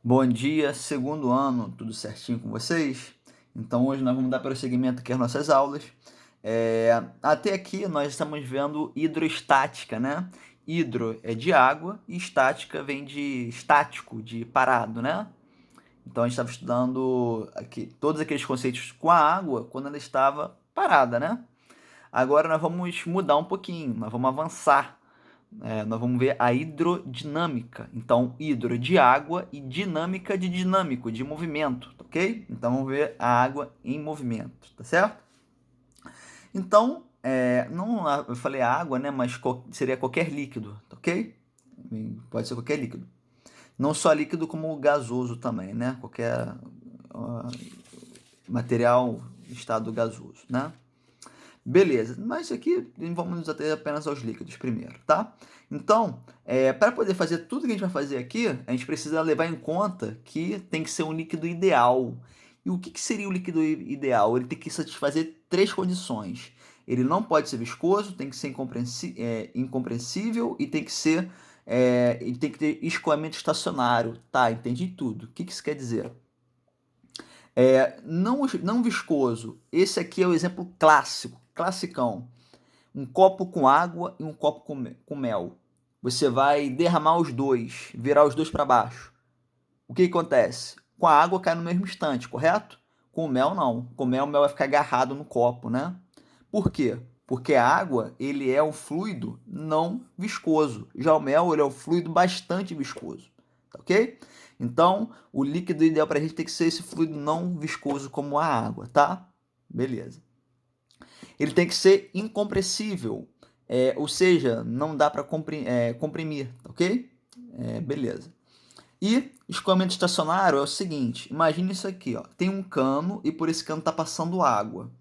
Bom dia, segundo ano, tudo certinho com vocês? Então hoje nós vamos dar prosseguimento aqui às nossas aulas. Até aqui nós estamos vendo hidroestática, né? Hidro é de água e estática vem de estático, de parado, né? Então a gente estava estudando aqui todos aqueles conceitos com a água quando ela estava parada, né? Agora nós vamos mudar um pouquinho, nós vamos avançar. Nós vamos ver a hidrodinâmica. Então, hidro de água e dinâmica de dinâmico, de movimento, tá ok? Então, vamos ver a água em movimento, tá certo? Então, não, eu falei água, né? Mas seria qualquer líquido, tá ok? Pode ser qualquer líquido. Não só líquido, como gasoso também, né? Qualquer material em estado gasoso, né? Beleza, mas aqui vamos nos ater apenas aos líquidos primeiro, tá? Então, para poder fazer tudo que a gente vai fazer aqui, a gente precisa levar em conta que tem que ser um líquido ideal. E o que seria o líquido ideal? Ele tem que satisfazer três condições. Ele não pode ser viscoso, tem que ser incomprensível e tem que ter escoamento estacionário. Tá, entendi tudo. O que isso quer dizer? Não viscoso. Esse aqui é o exemplo clássico, classicão. Um copo com água e um copo com mel. Você vai derramar os dois, virar os dois para baixo. O que acontece? Com a água cai no mesmo instante, correto? Com o mel não. Com o mel vai ficar agarrado no copo, né? Por quê? Porque a água, ele é um fluido não viscoso. Já o mel, ele é um fluido bastante viscoso, tá ok? Então, o líquido ideal para a gente tem que ser esse fluido não viscoso como a água, tá? Beleza. Ele tem que ser incompressível, ou seja, não dá para comprimir, tá ok? Beleza. E escoamento estacionário é o seguinte, imagine isso aqui, ó, tem um cano e por esse cano está passando água.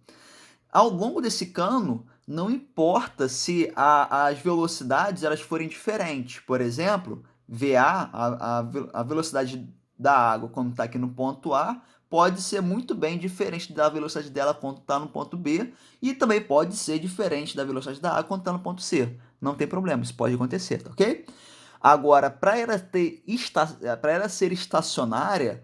Ao longo desse cano, não importa se as velocidades elas forem diferentes. Por exemplo, VA, a velocidade da água quando está aqui no ponto A, pode ser muito bem diferente da velocidade dela quando está no ponto B, e também pode ser diferente da velocidade da água quando está no ponto C. Não tem problema, isso pode acontecer, tá ok? Agora, para ela ser estacionária,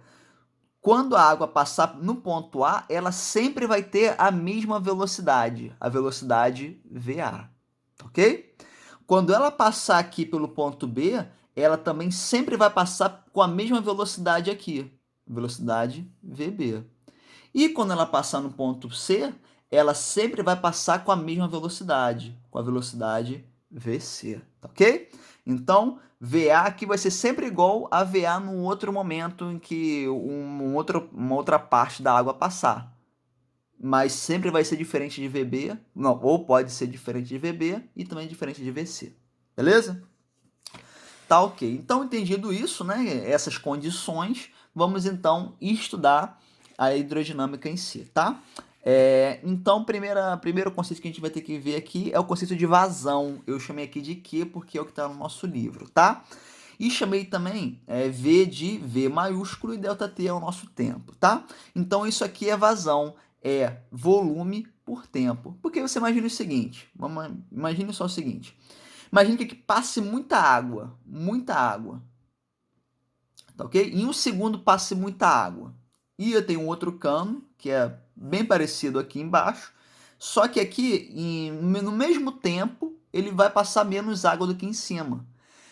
quando a água passar no ponto A, ela sempre vai ter a mesma velocidade, a velocidade VA, ok? Quando ela passar aqui pelo ponto B, ela também sempre vai passar com a mesma velocidade aqui, velocidade VB. E quando ela passar no ponto C, ela sempre vai passar com a mesma velocidade, com a velocidade VC, tá ok? Então, VA aqui vai ser sempre igual a VA no outro momento em que uma outra parte da água passar. Mas sempre vai ser diferente de VB, não, ou pode ser diferente de VB e também diferente de VC. Beleza? Tá ok. Então, entendido isso, né, essas condições, vamos então estudar a hidrodinâmica em si, tá? Então, primeiro conceito que a gente vai ter que ver aqui é o conceito de vazão. Eu chamei aqui de Q porque é o que está no nosso livro, tá? E chamei também V de V maiúsculo e ΔT é o nosso tempo, tá? Então, isso aqui é vazão, é volume por tempo. Porque você imagina o seguinte, imagine só o seguinte. Imagine que aqui passe muita água, tá ok? Em um segundo passe muita água. E eu tenho um outro cano, que é bem parecido aqui embaixo, só que aqui, no mesmo tempo, ele vai passar menos água do que em cima.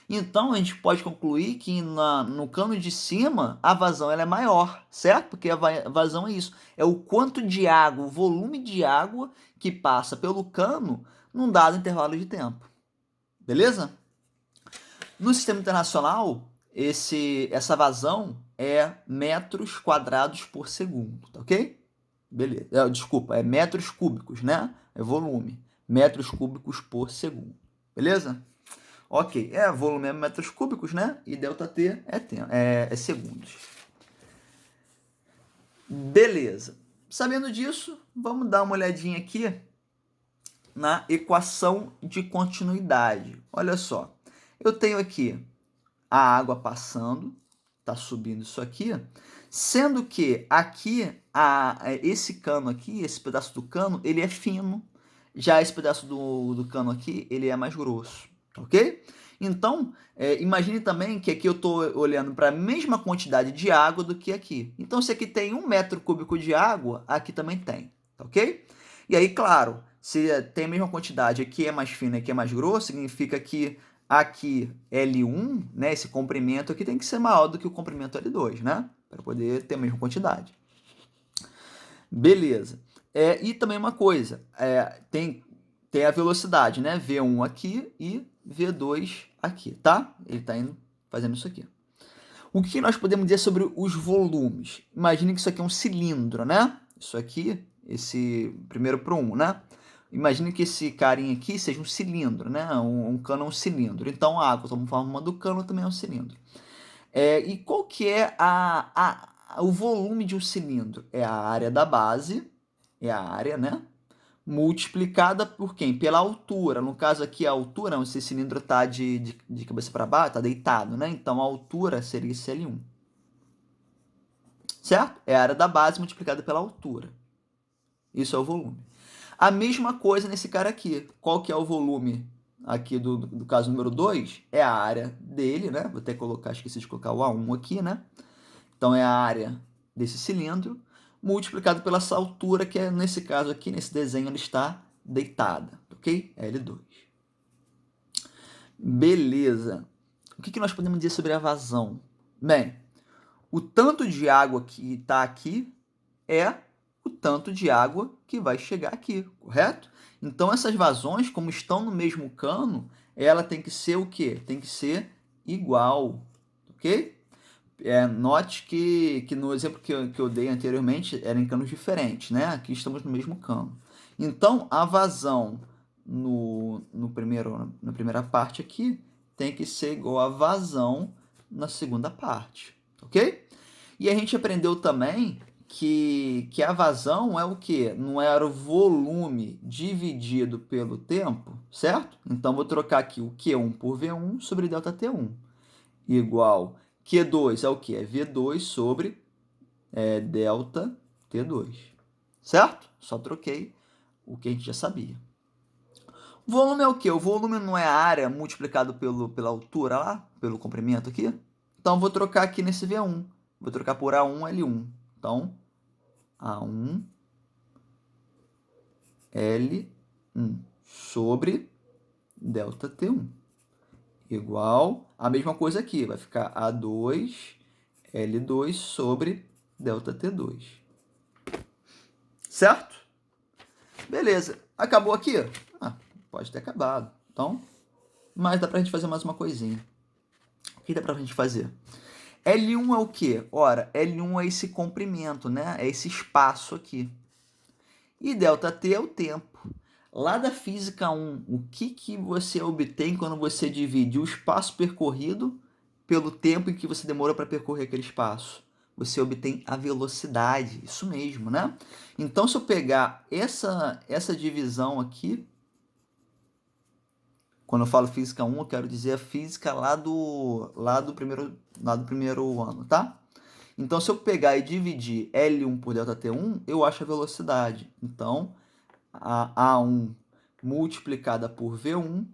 Então, a gente pode concluir que no cano de cima, a vazão ela é maior, certo? Porque a vazão é isso, é o quanto de água, o volume de água que passa pelo cano num dado intervalo de tempo. Beleza? No sistema internacional, essa vazão é metros quadrados por segundo, tá ok? Beleza. Desculpa, é metros cúbicos, né? É volume. Metros cúbicos por segundo. Beleza? Ok. Volume é metros cúbicos, né? E ΔT é segundos. Beleza. Sabendo disso, vamos dar uma olhadinha aqui na equação de continuidade. Olha só. Eu tenho aqui a água passando, está subindo isso aqui, sendo que aqui, esse cano aqui, esse pedaço do cano, ele é fino, já esse pedaço do cano aqui, ele é mais grosso, ok? Então, imagine também que aqui eu estou olhando para a mesma quantidade de água do que aqui. Então, se aqui tem 1 m³ de água, aqui também tem, tá ok? E aí, claro, se tem a mesma quantidade, aqui é mais fino e aqui é mais grosso, significa que aqui L1, né, esse comprimento aqui tem que ser maior do que o comprimento L2, né? Para poder ter a mesma quantidade. Beleza. E também uma coisa, tem a velocidade, né? V1 aqui e V2 aqui, tá? Ele está indo fazendo isso aqui. O que nós podemos dizer sobre os volumes? Imagine que isso aqui é um cilindro, né? Isso aqui, esse primeiro para 1, né? Imagine que esse carinha aqui seja um cilindro, né? Um cano é um cilindro. Então a água toma forma do cano também é um cilindro. E qual que é o volume de um cilindro? É a área da base, é a área, né? Multiplicada por quem? Pela altura. No caso aqui, a altura, esse cilindro está de cabeça para baixo, está deitado, né? Então a altura seria esse L1. Certo? É a área da base multiplicada pela altura. Isso é o volume. A mesma coisa nesse cara aqui. Qual que é o volume aqui do caso número 2? É a área dele, né? Vou até colocar, esqueci de colocar o A1 aqui, né? Então é a área desse cilindro multiplicado pela essa altura, que é, nesse caso aqui, nesse desenho, ela está deitada, ok? L2. Beleza. O que nós podemos dizer sobre a vazão? Bem, o tanto de água que está aqui é o tanto de água que vai chegar aqui, correto? Então, essas vazões, como estão no mesmo cano, ela tem que ser o quê? Tem que ser igual, ok? Note que no exemplo que eu dei anteriormente era em canos diferentes, né? Aqui estamos no mesmo cano. Então, a vazão na primeira parte aqui tem que ser igual à vazão na segunda parte, ok? E a gente aprendeu também que a vazão é o quê? Não era o volume dividido pelo tempo, certo? Então, vou trocar aqui o Q1 por V1 sobre ΔT1 igual Q2 é o que? É V2 sobre delta T2. Certo? Só troquei o que a gente já sabia. O volume é o que? O volume não é a área multiplicado pela altura lá, pelo comprimento aqui? Então, vou trocar aqui nesse V1. Vou trocar por A1, L1. Então, A1, L1 sobre delta T1. Igual a mesma coisa aqui. Vai ficar A2, L2 sobre delta T2. Certo? Beleza. Acabou aqui? Pode ter acabado. Então, mas dá pra gente fazer mais uma coisinha. O que dá pra gente fazer? L1 é o quê? Ora, L1 é esse comprimento, né? É esse espaço aqui. E ΔT é o tempo. Lá da física 1, o que você obtém quando você divide o espaço percorrido pelo tempo em que você demora para percorrer aquele espaço? Você obtém a velocidade, isso mesmo, né? Então, se eu pegar essa divisão aqui, quando eu falo física 1, eu quero dizer a física lá do primeiro ano, tá? Então, se eu pegar e dividir L1 por ΔT1, eu acho a velocidade. Então, a A1 multiplicada por V1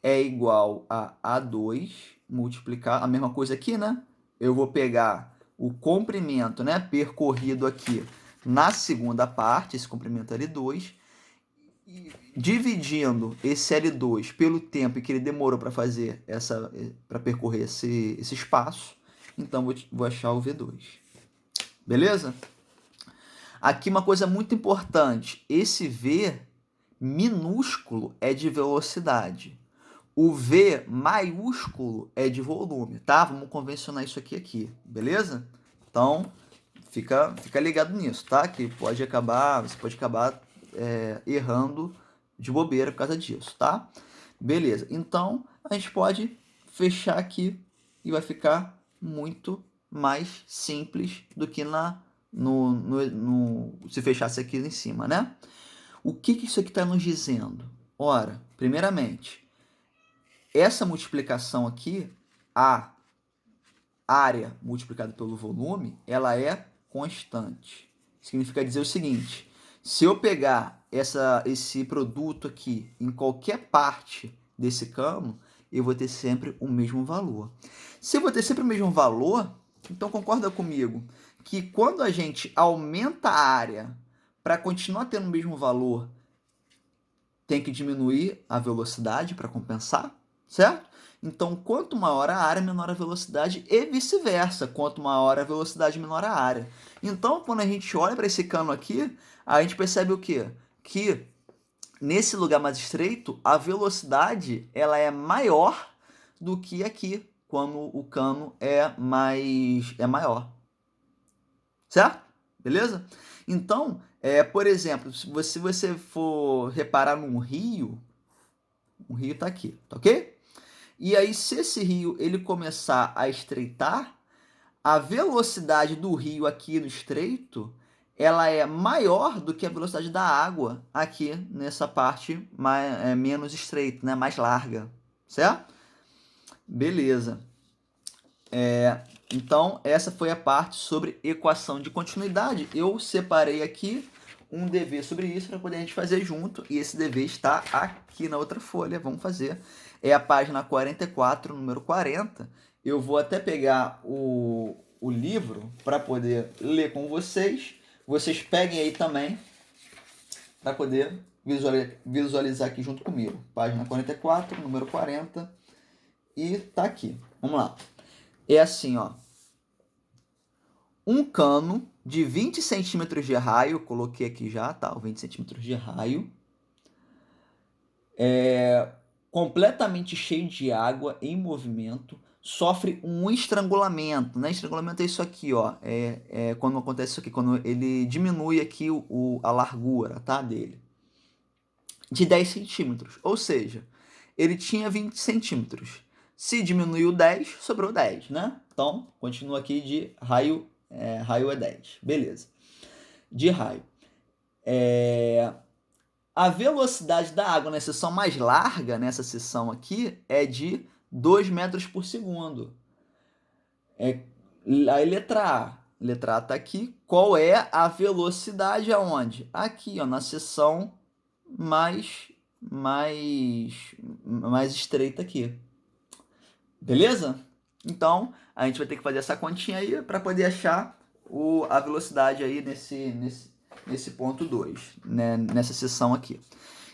é igual a A2 multiplicar, a mesma coisa aqui, né? Eu vou pegar o comprimento, né, percorrido aqui na segunda parte, esse comprimento L2, e dividindo esse L2 pelo tempo que ele demorou para fazer para percorrer esse espaço, então vou achar o V2. Beleza? Aqui uma coisa muito importante, esse V minúsculo é de velocidade. O V maiúsculo é de volume, tá? Vamos convencionar isso aqui, beleza? Então, fica ligado nisso, tá? Que você pode acabar errando de bobeira por causa disso, tá? Beleza, então a gente pode fechar aqui e vai ficar muito mais simples do que se fechasse aqui em cima, né? O que isso aqui está nos dizendo? Ora, primeiramente, essa multiplicação aqui, a área multiplicada pelo volume, ela é constante. Significa dizer o seguinte, se eu pegar esse produto aqui em qualquer parte desse cano, eu vou ter sempre o mesmo valor. Se eu vou ter sempre o mesmo valor, então concorda comigo que quando a gente aumenta a área para continuar tendo o mesmo valor, tem que diminuir a velocidade para compensar, certo? Então, quanto maior a área, menor a velocidade e vice-versa. Quanto maior a velocidade, menor a área. Então, quando a gente olha para esse cano aqui, a gente percebe o quê? Que nesse lugar mais estreito, a velocidade ela é maior do que aqui, quando o cano é maior. Certo? Beleza? Então, por exemplo, se você for reparar num rio, o rio está aqui, tá ok? E aí, se esse rio ele começar a estreitar, a velocidade do rio aqui no estreito, ela é maior do que a velocidade da água aqui nessa parte menos estreita, né? Mais larga, certo? Beleza. Então, essa foi a parte sobre equação de continuidade. Eu separei aqui um dever sobre isso para poder a gente fazer junto, e esse dever está aqui na outra folha. Vamos fazer. É a página 44, número 40. Eu vou até pegar o livro para poder ler com vocês. Vocês peguem aí também para poder visualizar aqui junto comigo. Página 44, número 40, e tá aqui. Vamos lá. É assim, ó. Um cano de 20 centímetros de raio, coloquei aqui já, tá? 20 centímetros de raio, completamente cheio de água em movimento, sofre um estrangulamento, né? Estrangulamento é isso aqui, ó. Quando acontece isso aqui, quando ele diminui aqui a largura, tá? Dele. De 10 centímetros. Ou seja, ele tinha 20 centímetros. Se diminuiu 10, sobrou 10, né? Então, continua aqui de raio. Raio é 10. Beleza. De raio. A velocidade da água na seção mais larga, nessa seção aqui, é de 2 metros por segundo. A letra A. Letra A está aqui. Qual é a velocidade aonde? Aqui, ó, na seção mais estreita aqui. Beleza? Então, a gente vai ter que fazer essa continha aí para poder achar a velocidade aí nesse ponto 2, né? Nessa seção aqui.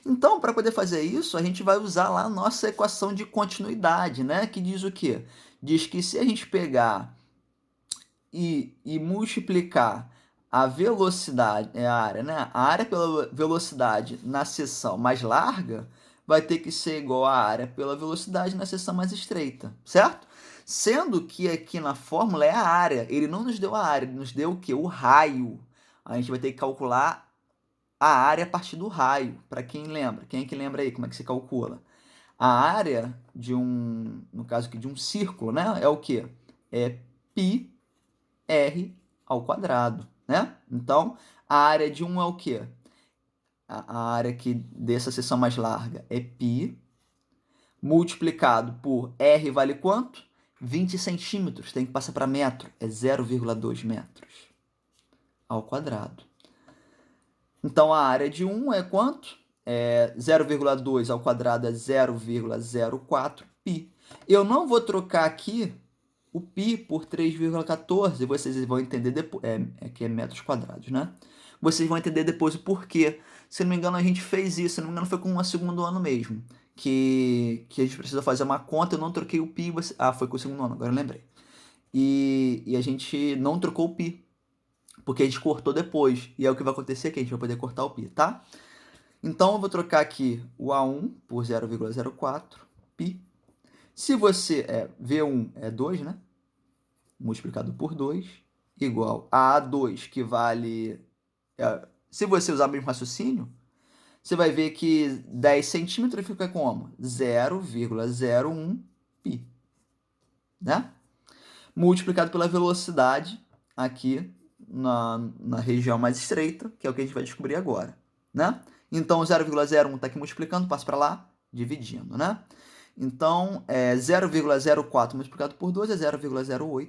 Então, para poder fazer isso, a gente vai usar lá a nossa equação de continuidade, né? Que diz o quê? Diz que se a gente pegar e multiplicar a velocidade, a área, né? A área pela velocidade na seção mais larga vai ter que ser igual à área pela velocidade na seção mais estreita, certo? Sendo que aqui na fórmula é a área, ele não nos deu a área, ele nos deu o quê? O raio. A gente vai ter que calcular a área a partir do raio. Para quem lembra? Quem é que lembra aí como é que se calcula? A área no caso aqui de um círculo, né? É o quê? É πr ao quadrado, né? Então, a área de 1 é o quê? A área aqui dessa seção mais larga é π, multiplicado por r vale quanto? 20 centímetros, tem que passar para metro, é 0,2 metros ao quadrado. Então, a área de 1 é quanto? 0,2 ao quadrado é 0,04 π. Eu não vou trocar aqui o π por 3,14, vocês vão entender depois, que é metros quadrados, né? Vocês vão entender depois o porquê. Se não me engano, a gente fez isso, se não me engano, foi com o segundo ano mesmo, que a gente precisa fazer uma conta, eu não troquei o π, foi com o segundo ano, agora eu lembrei. E a gente não trocou o π, porque a gente cortou depois, e é o que vai acontecer aqui, a gente vai poder cortar o π, tá? Então, eu vou trocar aqui o A1 por 0,04 π. Se você... V1 é 2, né? Multiplicado por 2, igual a A2, que vale... se você usar o mesmo raciocínio, você vai ver que 10 centímetros fica como? 0,01 π. Né? Multiplicado pela velocidade aqui na região mais estreita, que é o que a gente vai descobrir agora. Né? Então, 0,01 está aqui multiplicando, passa para lá, dividindo, né? Então, 0,04 multiplicado por 2 é 0,08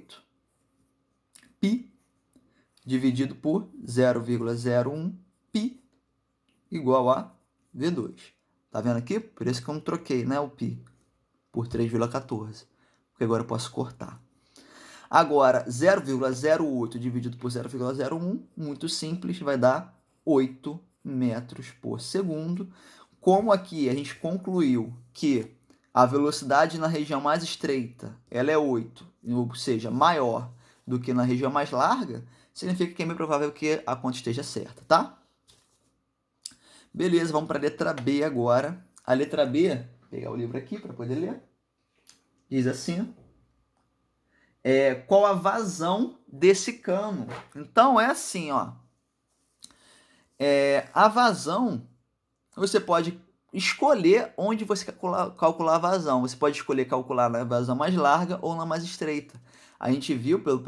π, dividido por 0,01 π, igual a V2. Tá vendo aqui? Por isso que eu não troquei, né, o π. por 3,14. Porque agora eu posso cortar. Agora, 0,08 dividido por 0,01, muito simples, vai dar 8 metros por segundo. Como aqui a gente concluiu que a velocidade na região mais estreita ela é 8, ou seja, maior do que na região mais larga, significa que é meio provável que a conta esteja certa, tá? Beleza, vamos para a letra B agora. A letra B, vou pegar o livro aqui para poder ler. Diz assim: qual a vazão desse cano? Então é assim, ó. A vazão, você pode escolher onde você quer calcular a vazão. Você pode escolher calcular na vazão mais larga ou na mais estreita. A gente viu pela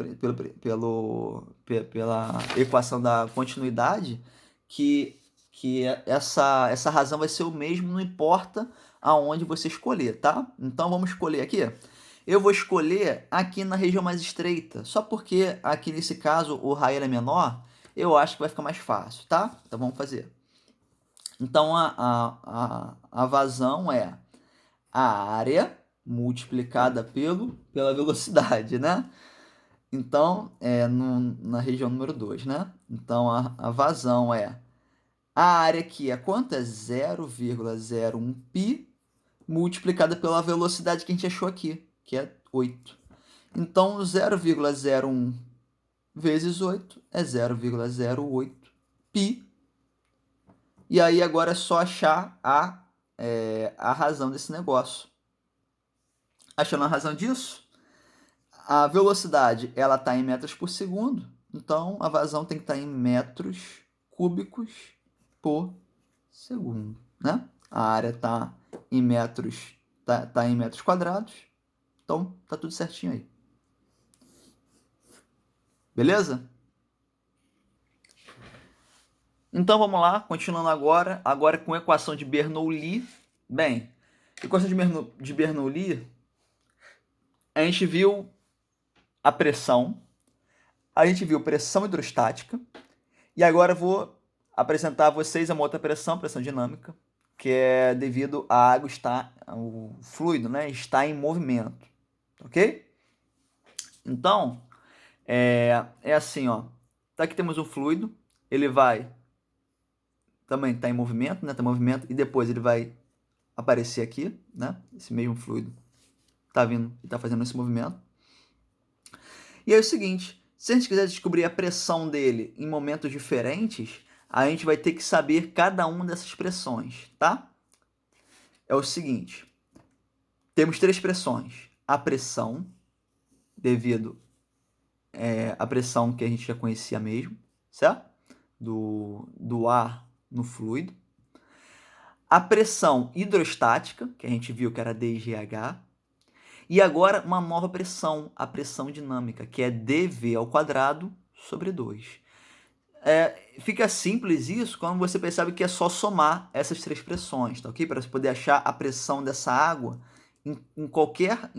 equação da continuidade que essa razão vai ser o mesmo, não importa aonde você escolher, tá? Então vamos escolher aqui. Eu vou escolher aqui na região mais estreita, só porque aqui nesse caso o raio é menor, eu acho que vai ficar mais fácil, tá? Então vamos fazer. Então a vazão é a área multiplicada pela velocidade, né? Então, na região número 2, né? Então a vazão é a área aqui é quanto? É 0,01 π multiplicada pela velocidade que a gente achou aqui, que é 8. Então, 0,01 vezes 8 é 0,08 π. E aí agora é só achar a razão desse negócio. Achando a razão disso, a velocidade ela está em metros por segundo, então a vazão tem que estar em metros cúbicos por segundo, né? A área está em metros, tá em metros quadrados, então tá tudo certinho aí. Beleza? Então vamos lá, continuando agora com a equação de Bernoulli. Bem, equação de Bernoulli, a gente viu a pressão, a gente viu pressão hidrostática, e agora eu vou apresentar a vocês uma outra pressão dinâmica, que é devido à água o fluido, né, está em movimento, ok? Então, assim, ó, aqui temos um fluido, ele também está em movimento, né, tá em movimento, e depois ele vai aparecer aqui, né, esse mesmo fluido está vindo e está fazendo esse movimento. E é o seguinte, se a gente quiser descobrir a pressão dele em momentos diferentes, a gente vai ter que saber cada uma dessas pressões, tá? É o seguinte, temos 3 pressões. A pressão, devido à pressão que a gente já conhecia mesmo, certo? Do ar no fluido. A pressão hidrostática, que a gente viu que era dGH. E agora uma nova pressão, a pressão dinâmica, que é dV ao quadrado sobre 2. Fica simples isso quando você percebe que é só somar essas 3 pressões, tá ok? Para você poder achar a pressão dessa água em qualquer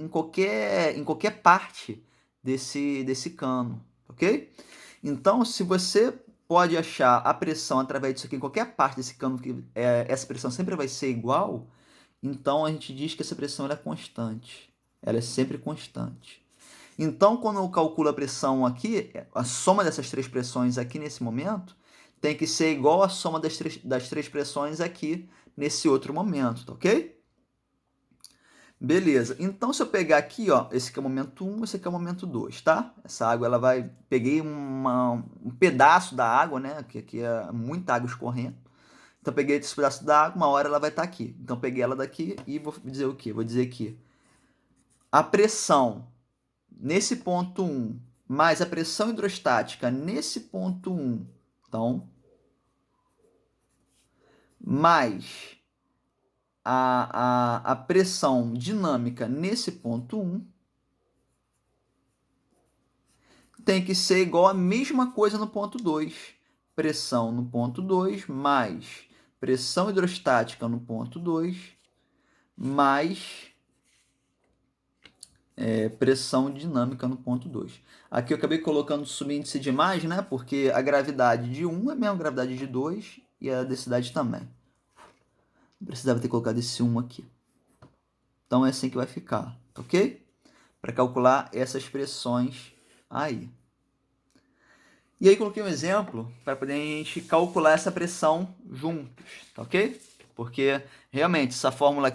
parte desse cano, ok? Então, se você pode achar a pressão através disso aqui em qualquer parte desse cano, que essa pressão sempre vai ser igual, então a gente diz que essa pressão é constante. Ela é sempre constante. Então, quando eu calculo a pressão aqui, a soma dessas 3 pressões aqui nesse momento tem que ser igual à soma das três pressões aqui nesse outro momento, tá ok? Beleza. Então, se eu pegar aqui, ó, esse aqui é o momento 1, esse aqui é o momento 2, tá? Essa água, ela vai... Peguei um pedaço da água, né? Que aqui é muita água escorrendo. Então, eu peguei esse pedaço da água, uma hora ela vai estar aqui. Então, eu peguei ela daqui e vou dizer o quê? Vou dizer que a pressão nesse ponto 1 mais a pressão hidrostática nesse ponto 1, então, mais a pressão dinâmica nesse ponto 1 tem que ser igual a mesma coisa no ponto 2. Pressão no ponto 2 mais pressão hidrostática no ponto 2 mais pressão dinâmica no ponto 2. Aqui eu acabei colocando subíndice de mais, né? Porque a gravidade de 1 é a mesma gravidade de 2 e a densidade também. Não precisava ter colocado esse 1 aqui. Então é assim que vai ficar, ok? Para calcular essas pressões aí. E aí coloquei um exemplo para poder a gente calcular essa pressão juntos, tá ok? Porque realmente essa fórmula